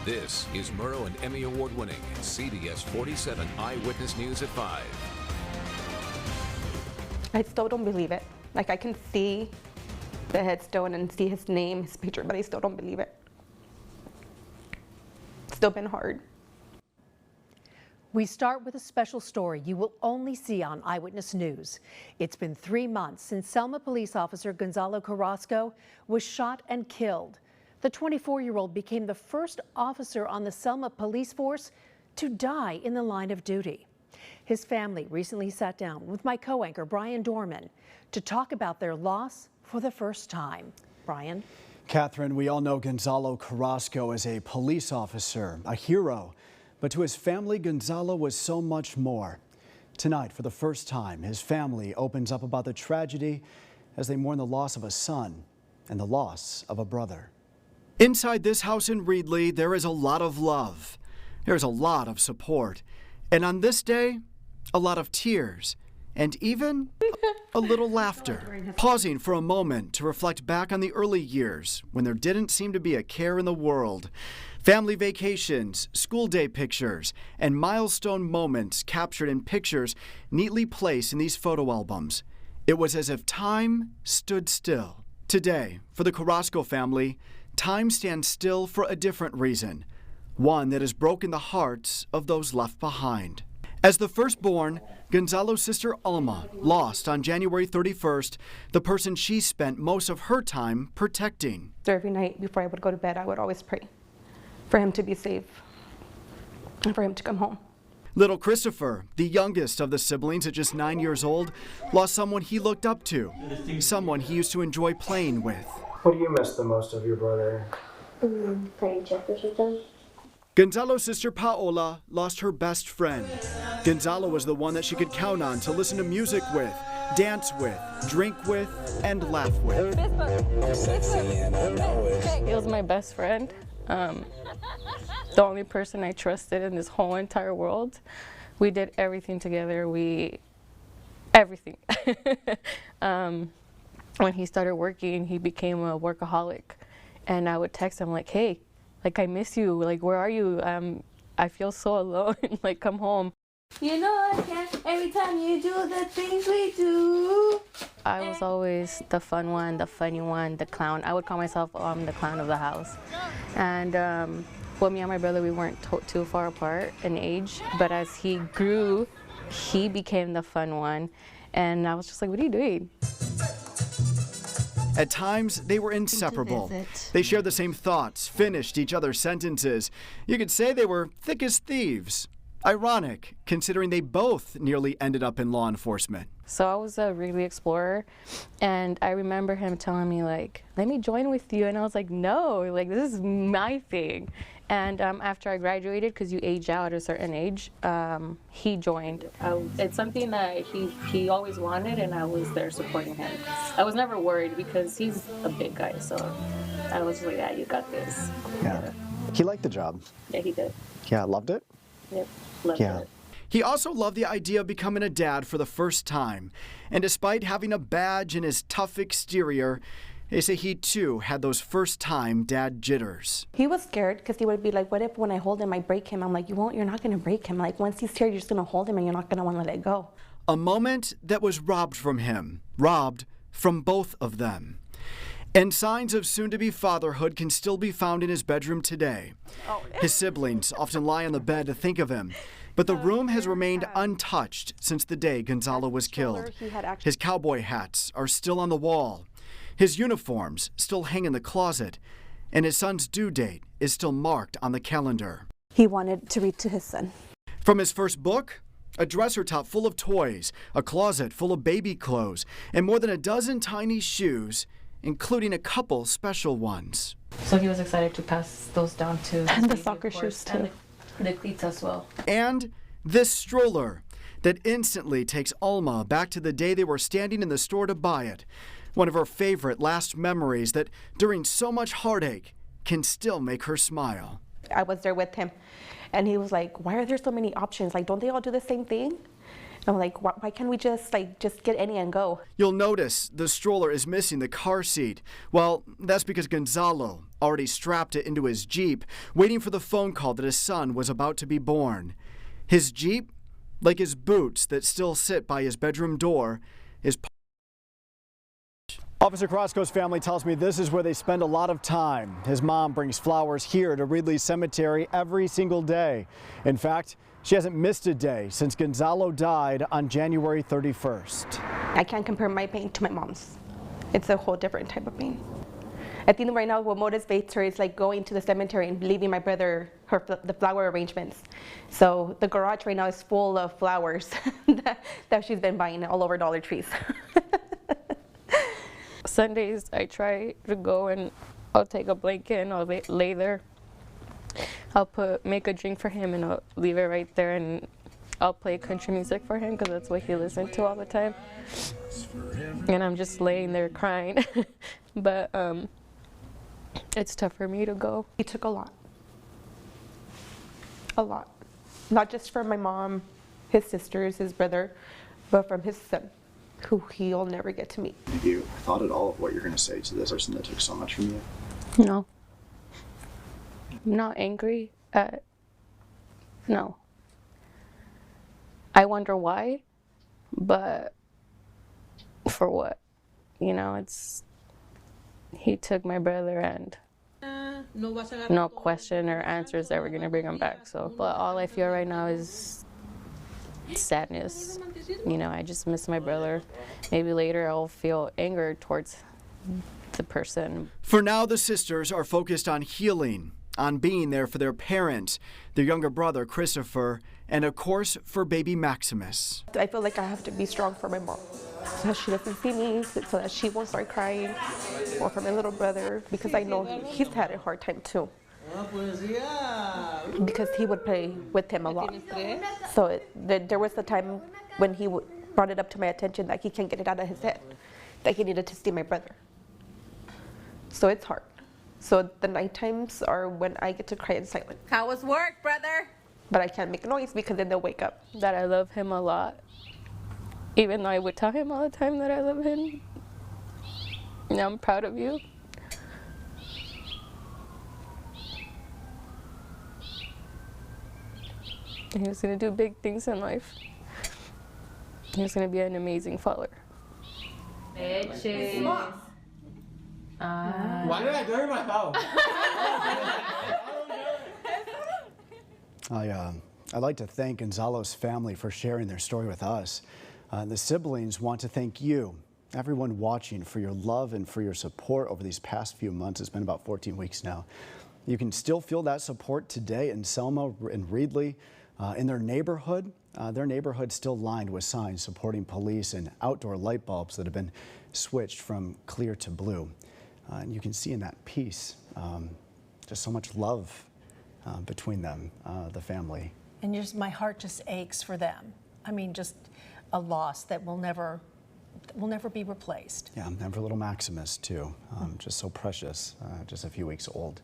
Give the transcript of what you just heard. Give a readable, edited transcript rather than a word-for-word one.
This is Murrow and Emmy Award-winning CBS 47 Eyewitness News at 5. I still don't believe it. Like, I can see the headstone and see his name, his picture, but I still don't believe it. It's still been hard. We start with a special story you will only see on Eyewitness News. It's been 3 months since Selma police officer Gonzalo Carrasco was shot and killed. The 24-year-old became the first officer on the Selma police force to die in the line of duty. His family recently sat down with my co-anchor Brian Dorman to talk about their loss for the first time. Brian? Catherine, we all know Gonzalo Carrasco as a police officer, a hero. But to his family, Gonzalo was so much more. Tonight, for the first time, his family opens up about the tragedy as they mourn the loss of a son and the loss of a brother. Inside this house in Reedley, there is a lot of love. There's a lot of support. And on this day, a lot of tears and even a little laughter. Pausing for a moment to reflect back on the early years when there didn't seem to be a care in the world. Family vacations, school day pictures, and milestone moments captured in pictures neatly placed in these photo albums. It was as if time stood still. Today, for the Carrasco family, time stands still for a different reason, one that has broken the hearts of those left behind. As the firstborn, Gonzalo's sister Alma lost on January 31st the person she spent most of her time protecting. Every night before I would go to bed, I would always pray for him to be safe and for him to come home. Little Christopher, the youngest of the siblings at just 9 years old, lost someone he looked up to, someone he used to enjoy playing with. What do you miss the most of your brother? Playing checkers with them. Gonzalo's sister Paola lost her best friend. Gonzalo was the one that she could count on to listen to music with, dance with, drink with, and laugh with. He was my best friend. The only person I trusted in this whole entire world. We did everything together. Everything. When he started working, he became a workaholic. And I would text him like, hey, like, I miss you. Like, where are you? I feel so alone. Like, come home. You know I can every time you do the things we do. I was always the fun one, the funny one, the clown. I would call myself the clown of the house. And well, me and my brother, we weren't too far apart in age. But as he grew, he became the fun one. And I was just like, what are you doing? At times, they were inseparable. They shared the same thoughts, finished each other's sentences. You could say they were thick as thieves. Ironic, considering they both nearly ended up in law enforcement. So I was a Wrigley Explorer, and I remember him telling me, like, let me join with you. And I was like, no, like, this is my thing. And after I graduated, because you age out at a certain age, he joined. It's something that he always wanted, and I was there supporting him. I was never worried because he's a big guy, so I was like, yeah, you got this. Yeah. He liked the job. Yeah, he did. Yeah, loved it? Yep, loved it. He also loved the idea of becoming a dad for the first time. And despite having a badge in his tough exterior, they say he too had those first-time dad jitters. He was scared because he would be like, what if when I hold him, I break him? I'm like, you're not going to break him. Like, once he's here, you're just going to hold him and you're not going to want to let it go. A moment that was robbed from him, robbed from both of them. And signs of soon-to-be fatherhood can still be found in his bedroom today. His siblings often lie on the bed to think of him, but the room has remained untouched since the day Gonzalo was killed. His cowboy hats are still on the wall. His uniforms still hang in the closet, and his son's due date is still marked on the calendar. He wanted to read to his son. From his first book, a dresser top full of toys, a closet full of baby clothes, and more than a dozen tiny shoes, including a couple special ones. So he was excited to pass those down to and the soccer shoes too. And the cleats as well. And this stroller that instantly takes Alma back to the day they were standing in the store to buy it. One of her favorite last memories that, during so much heartache, can still make her smile. I was there with him, and he was like, why are there so many options? Like, don't they all do the same thing? And I'm like, why can't we just get any and go? You'll notice the stroller is missing the car seat. Well, that's because Gonzalo already strapped it into his Jeep, waiting for the phone call that his son was about to be born. His Jeep, like his boots that still sit by his bedroom door, is... Officer Carrasco's family tells me this is where they spend a lot of time. His mom brings flowers here to Ridley Cemetery every single day. In fact, she hasn't missed a day since Gonzalo died on January 31st. I can't compare my pain to my mom's. It's a whole different type of pain. I think right now what motivates her is like going to the cemetery and leaving my brother the flower arrangements. So the garage right now is full of flowers that she's been buying all over Dollar Trees. Sundays, I try to go and I'll take a blanket and I'll lay there. I'll make a drink for him and I'll leave it right there, and I'll play country music for him because that's what he listened to all the time. And I'm just laying there crying. But it's tough for me to go. He took a lot. A lot. Not just from my mom, his sisters, his brother, but from his son, who he'll never get to meet. Have you thought at all of what you're going to say to this person that took so much from you? No. I'm not angry. No. I wonder why, but for what? You know, he took my brother and no question or answer is ever gonna bring him back. So, but all I feel right now is sadness. You know, I just miss my brother. Maybe later I'll feel anger towards the person. For now, the sisters are focused on healing, on being there for their parent, their younger brother, Christopher, and of course, for baby Maximus. I feel like I have to be strong for my mom, so that she doesn't see me, so that she won't start crying, or for my little brother, because I know he's had a hard time too. Because he would play with him a lot. So there was a time when he brought it up to my attention that he can't get it out of his head, that he needed to see my brother. So it's hard. So the night times are when I get to cry in silence. How was work, brother? But I can't make noise because then they'll wake up. That I love him a lot. Even though I would tell him all the time that I love him. And I'm proud of you. And he was going to do big things in life. He was going to be an amazing father. Why did I dirty my mouth? I'd like to thank Gonzalo's family for sharing their story with us. The siblings want to thank you, everyone watching, for your love and for your support over these past few months. It's been about 14 weeks now. You can still feel that support today in Selma and Reedley. In their neighborhood still lined with signs supporting police and outdoor light bulbs that have been switched from clear to blue. And you can see in that piece just so much love between them, the family. And my heart just aches for them. I mean, just a loss that will never be replaced. Yeah, and for little Maximus too, just so precious, just a few weeks old.